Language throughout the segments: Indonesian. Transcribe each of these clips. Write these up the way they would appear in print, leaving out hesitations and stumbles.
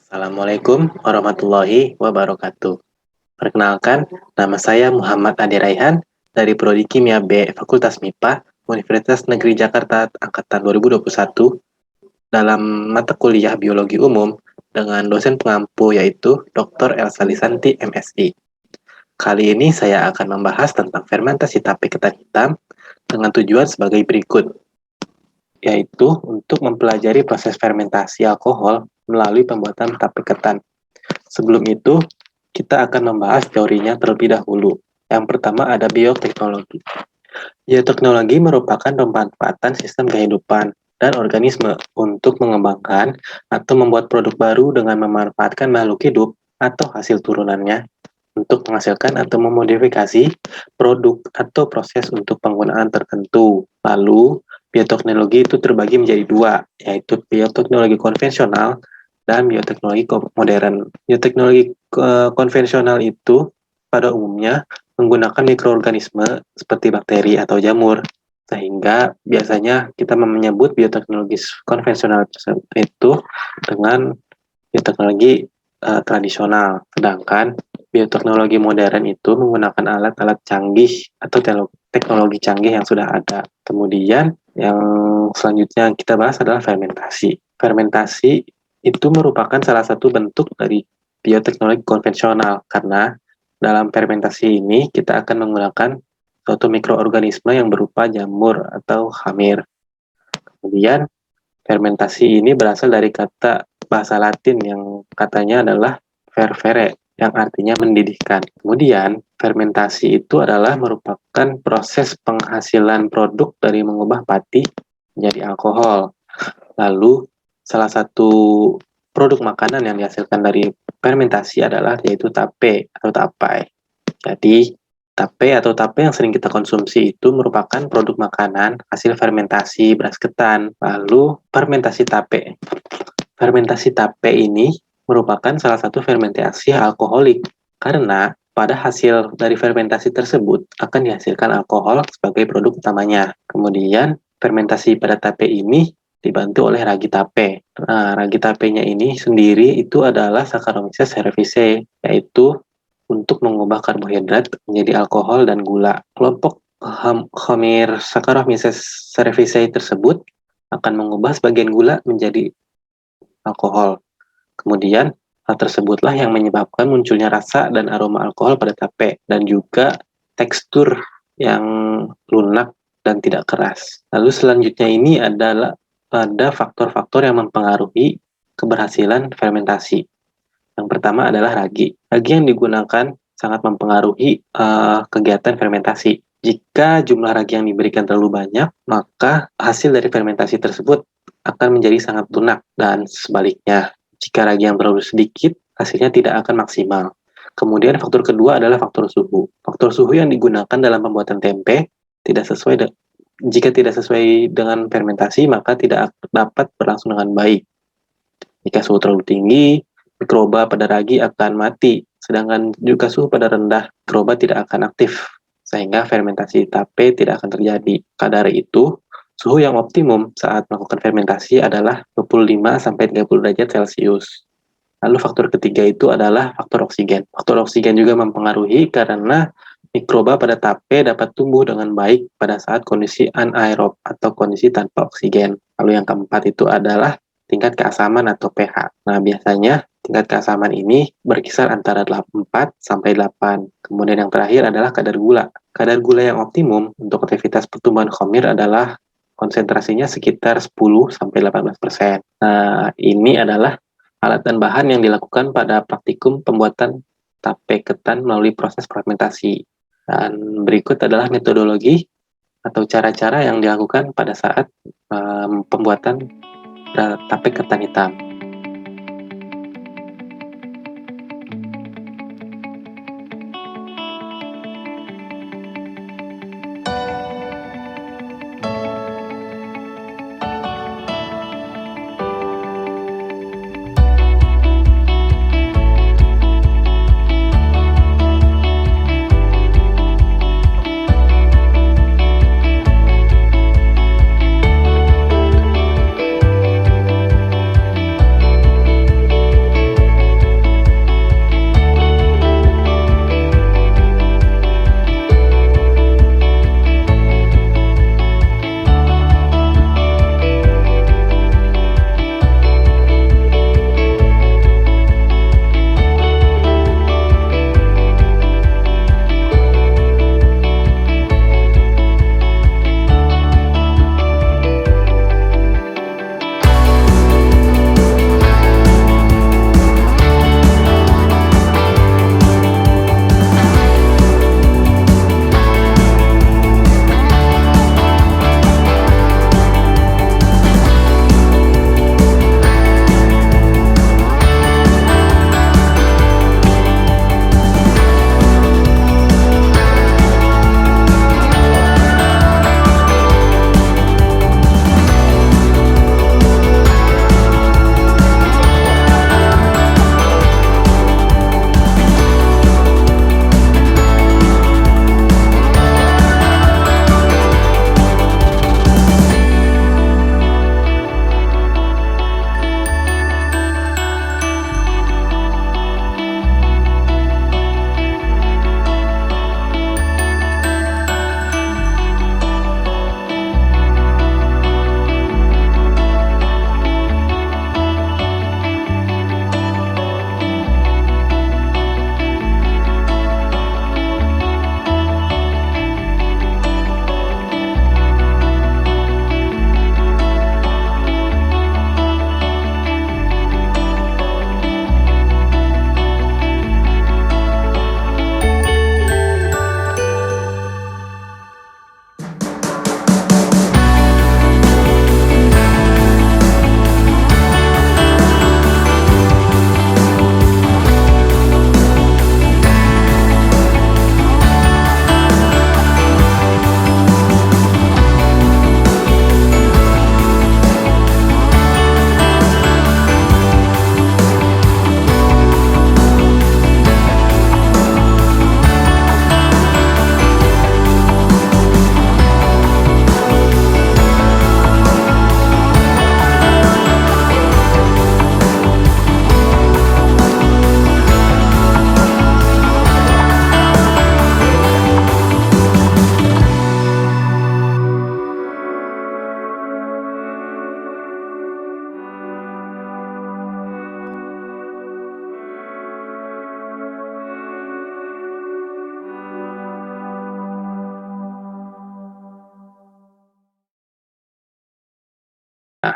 Assalamualaikum warahmatullahi wabarakatuh. Perkenalkan, nama saya Muhammad Ade Raihan dari Prodi Kimia B Fakultas MIPA Universitas Negeri Jakarta Angkatan 2021 dalam mata kuliah Biologi Umum dengan dosen pengampu yaitu Dr. Elsa Lisanti MSI. Kali ini saya akan membahas tentang fermentasi tape ketan hitam dengan tujuan sebagai berikut, yaitu untuk mempelajari proses fermentasi alkohol melalui pembuatan tape ketan. Sebelum itu, kita akan membahas teorinya terlebih dahulu. Yang pertama ada bioteknologi. Bioteknologi merupakan pemanfaatan sistem kehidupan dan organisme untuk mengembangkan atau membuat produk baru dengan memanfaatkan makhluk hidup atau hasil turunannya untuk menghasilkan atau memodifikasi produk atau proses untuk penggunaan tertentu. Lalu, bioteknologi itu terbagi menjadi dua, yaitu bioteknologi konvensional dan bioteknologi modern. Bioteknologi konvensional itu pada umumnya menggunakan mikroorganisme seperti bakteri atau jamur, sehingga biasanya kita menyebut bioteknologi konvensional itu dengan bioteknologi tradisional, sedangkan bioteknologi modern itu menggunakan alat-alat canggih atau teknologi canggih yang sudah ada. Kemudian yang selanjutnya kita bahas adalah fermentasi. Fermentasi itu merupakan salah satu bentuk dari bioteknologi konvensional karena dalam fermentasi ini kita akan menggunakan suatu mikroorganisme yang berupa jamur atau khamir. Kemudian fermentasi ini berasal dari kata bahasa Latin yang katanya adalah fervere, yang artinya mendidihkan. Kemudian, fermentasi itu adalah merupakan proses penghasilan produk dari mengubah pati menjadi alkohol. Lalu, salah satu produk makanan yang dihasilkan dari fermentasi adalah yaitu tape atau tapai. Jadi, tape atau tape yang sering kita konsumsi itu merupakan produk makanan hasil fermentasi beras ketan. Lalu, fermentasi tape. Fermentasi tape ini merupakan salah satu fermentasi alkoholik karena pada hasil dari fermentasi tersebut akan dihasilkan alkohol sebagai produk utamanya. Kemudian, fermentasi pada tape ini dibantu oleh ragi tape. Nah, ragi tapenya ini sendiri itu adalah Saccharomyces cerevisiae, yaitu untuk mengubah karbohidrat menjadi alkohol dan gula. Kelompok khamir Saccharomyces cerevisiae tersebut akan mengubah sebagian gula menjadi alkohol. Kemudian, hal tersebutlah yang menyebabkan munculnya rasa dan aroma alkohol pada tape, dan juga tekstur yang lunak dan tidak keras. Lalu selanjutnya ini adalah ada faktor-faktor yang mempengaruhi keberhasilan fermentasi. Yang pertama adalah ragi. Ragi yang digunakan sangat mempengaruhi kegiatan fermentasi. Jika jumlah ragi yang diberikan terlalu banyak, maka hasil dari fermentasi tersebut akan menjadi sangat lunak, dan sebaliknya. Jika ragi yang terlalu sedikit, hasilnya tidak akan maksimal. Kemudian faktor kedua adalah faktor suhu. Faktor suhu yang digunakan dalam pembuatan tempe jika tidak sesuai dengan fermentasi, maka tidak dapat berlangsung dengan baik. Jika suhu terlalu tinggi, mikroba pada ragi akan mati, sedangkan jika suhu pada rendah, mikroba tidak akan aktif, sehingga fermentasi tape tidak akan terjadi. Maka dari itu, suhu yang optimum saat melakukan fermentasi adalah 25-30 derajat Celcius. Lalu faktor ketiga itu adalah faktor oksigen. Faktor oksigen juga mempengaruhi karena mikroba pada tape dapat tumbuh dengan baik pada saat kondisi anaerob atau kondisi tanpa oksigen. Lalu yang keempat itu adalah tingkat keasaman atau pH. Nah, biasanya tingkat keasaman ini berkisar antara 4-8. Kemudian yang terakhir adalah kadar gula. Kadar gula yang optimum untuk aktivitas pertumbuhan khamir adalah konsentrasinya sekitar 10-18%. Nah, ini adalah alat dan bahan yang dilakukan pada praktikum pembuatan tape ketan melalui proses fermentasi. Dan berikut adalah metodologi atau cara-cara yang dilakukan pada saat pembuatan tape ketan hitam.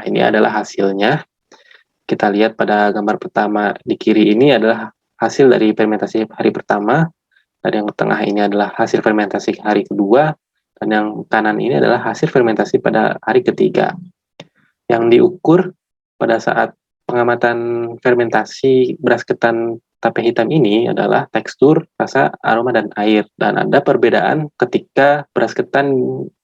Nah, ini adalah hasilnya. Kita lihat pada gambar pertama di kiri ini adalah hasil dari fermentasi hari pertama, dan yang tengah ini adalah hasil fermentasi hari kedua, dan yang kanan ini adalah hasil fermentasi pada hari ketiga. Yang diukur pada saat pengamatan fermentasi beras ketan tape hitam ini adalah tekstur, rasa, aroma, dan air. Dan ada perbedaan ketika beras ketan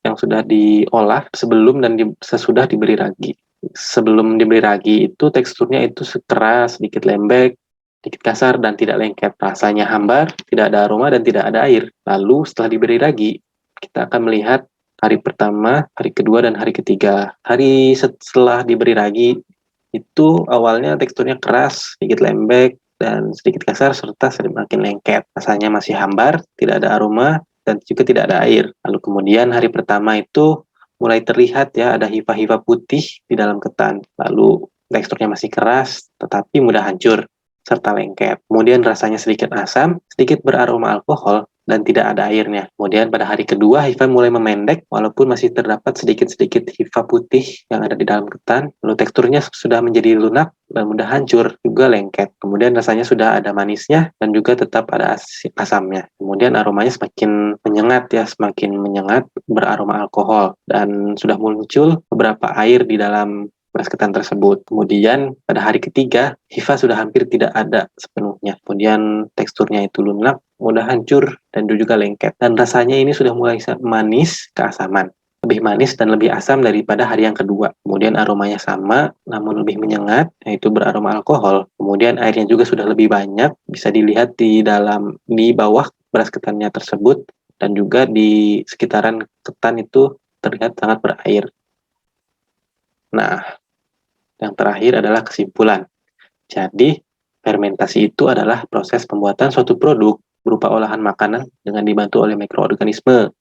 yang sudah diolah sebelum dan sesudah diberi ragi. Sebelum diberi ragi itu teksturnya itu keras, sedikit lembek, sedikit kasar, dan tidak lengket. Rasanya hambar, tidak ada aroma, dan tidak ada air. Lalu setelah diberi ragi, kita akan melihat hari pertama, hari kedua, dan hari ketiga. Hari setelah diberi ragi, itu awalnya teksturnya keras, sedikit lembek, dan sedikit kasar, serta semakin lengket. Rasanya masih hambar, tidak ada aroma, dan juga tidak ada air. Lalu kemudian hari pertama itu mulai terlihat ya ada hifa-hifa putih di dalam ketan. Lalu teksturnya masih keras, tetapi mudah hancur, serta lengket. Kemudian rasanya sedikit asam, sedikit beraroma alkohol, dan tidak ada airnya. Kemudian pada hari kedua, hifa mulai memendek, walaupun masih terdapat sedikit-sedikit hifa putih yang ada di dalam ketan. Lalu teksturnya sudah menjadi lunak dan mudah hancur, juga lengket. Kemudian rasanya sudah ada manisnya, dan juga tetap ada asamnya. Kemudian aromanya semakin menyengat ya, semakin menyengat, beraroma alkohol. Dan sudah muncul beberapa air di dalam beras ketan tersebut. Kemudian pada hari ketiga, hifa sudah hampir tidak ada sepenuhnya. Kemudian teksturnya itu lunak, mudah hancur, dan juga lengket. Dan rasanya ini sudah mulai manis, keasaman. Lebih manis dan lebih asam daripada hari yang kedua. Kemudian aromanya sama, namun lebih menyengat, yaitu beraroma alkohol. Kemudian airnya juga sudah lebih banyak, bisa dilihat di bawah beras ketannya tersebut, dan juga di sekitaran ketan itu terlihat sangat berair. Nah, yang terakhir adalah kesimpulan. Jadi, fermentasi itu adalah proses pembuatan suatu produk berupa olahan makanan dengan dibantu oleh mikroorganisme.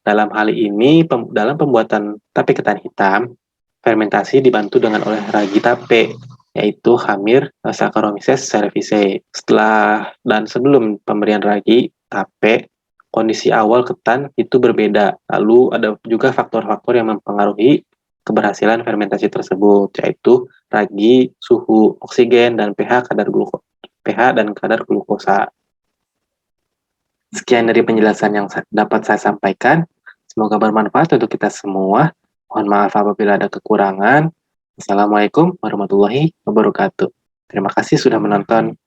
Dalam hal ini, dalam pembuatan tape ketan hitam, fermentasi dibantu dengan oleh ragi tape, yaitu Hamir Saccharomyces cerevisiae. Setelah dan sebelum pemberian ragi tape, kondisi awal ketan itu berbeda. Lalu ada juga faktor-faktor yang mempengaruhi keberhasilan fermentasi tersebut, yaitu ragi, suhu, oksigen, dan pH dan kadar glukosa. Sekian dari penjelasan yang dapat saya sampaikan. Semoga bermanfaat untuk kita semua. Mohon maaf apabila ada kekurangan. Assalamualaikum warahmatullahi wabarakatuh. Terima kasih sudah menonton.